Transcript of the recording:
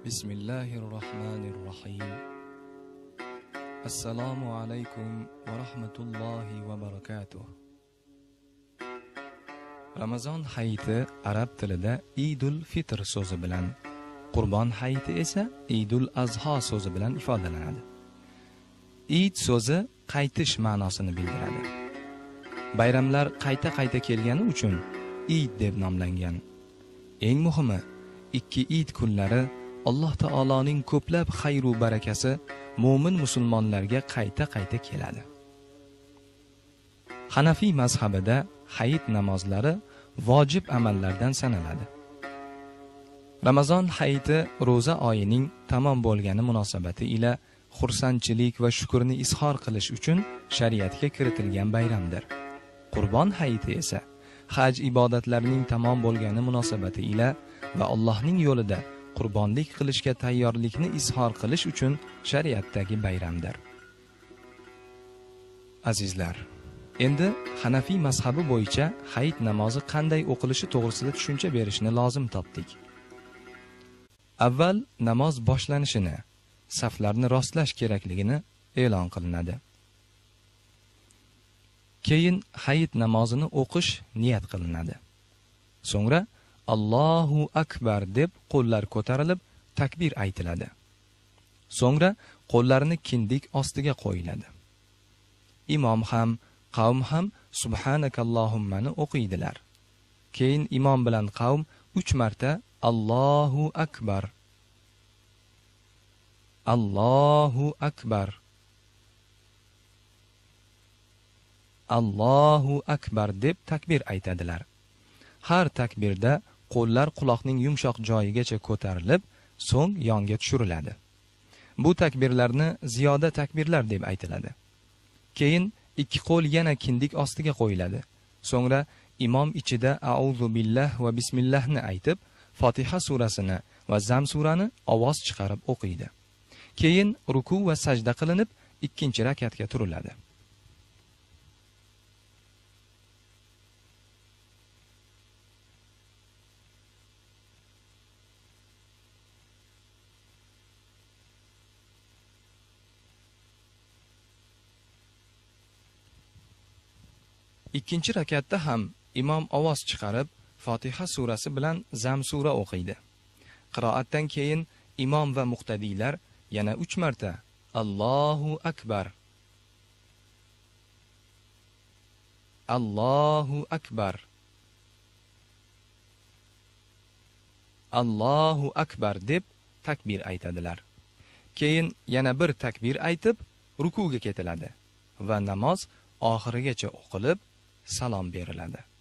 Bismillahirrahmanirrahim. Assalomu alaykum va rahmatullohi va barakatuh. Ramazon hayiti arab tilida Idul Fitr so'zi bilan, Qurbon hayiti esa Idul Azho so'zi bilan ifodalanadi. Eid so'zi qaytish ma'nosini bildiradi. Bayramlar qayta-qayta kelgani uchun Eid deb nomlangan. Eng muhimi, ikki Eid kunlari Alloh taoloning ko'plab xayr va barakasi mo'min musulmonlarga qayta-qayta keladi. Hanafiy mazhabida hayit namozlari vojib amallardan sanaladi. Ramazon hayiti ro'za oyining tamom bo'lgani munosabati ila xursandchilik va shukrni izhor qilish uchun shariatga kiritilgan bayramdir. Qurbon hayiti esa haj ibodatlarining tamom bo'lgani munosabati ila va Allohning yo'lida qurbonlik qilishga tayyorlikni izhor qilish uchun shariatdagi bayramdir. Azizlar, endi Hanafiy mazhabi bo'yicha hayit namozi qanday o'qilishi to'g'risida tushuncha berishni lozim topdik. Avval namoz boshlanishini, saflarni rostlash kerakligini e'lon qilinadi. Keyin hayit namozini o'qish niyat qilinadi. So'ngra Allohu akbar deb qo'llar ko'tarilib takbir aytiladi. So'ngra qo'llarni kindik ostiga qo'yiladi. Imom ham, qavm ham subhanakallohummani o'qiydilar. Keyin imom bilan qavm 3 marta Allohu akbar, Allohu akbar, Allohu akbar deb takbir aytadilar. Har takbirda qo'llar quloqning yumshoq joyigacha ko'tarilib, so'ng yonga tushiriladi. Bu takbirlarni ziyoda takbirlar deb aytiladi. Keyin ikki qo'l yana kindik ostiga qo'yiladi. So'ngra imom ichida a'udhu billah va bismillahni aytib, Fotiha surasini va Zam surani ovoz chiqarib o'qiydi. Keyin ruku va sajda qilinib, ikkinchi rakatga turiladi. Ikkinchi rakatda ham imom ovoz chiqarib Fotiha surasi bilan Zam sura o'qiydi. Qiroatdan keyin imom va muqtadiylar yana 3 marta Allohu akbar, Allohu akbar, Allohu akbar deb takbir aytadilar. Keyin yana bir takbir aytib rukuga ketiladi va namoz oxirigacha o'qilib salom beriladi.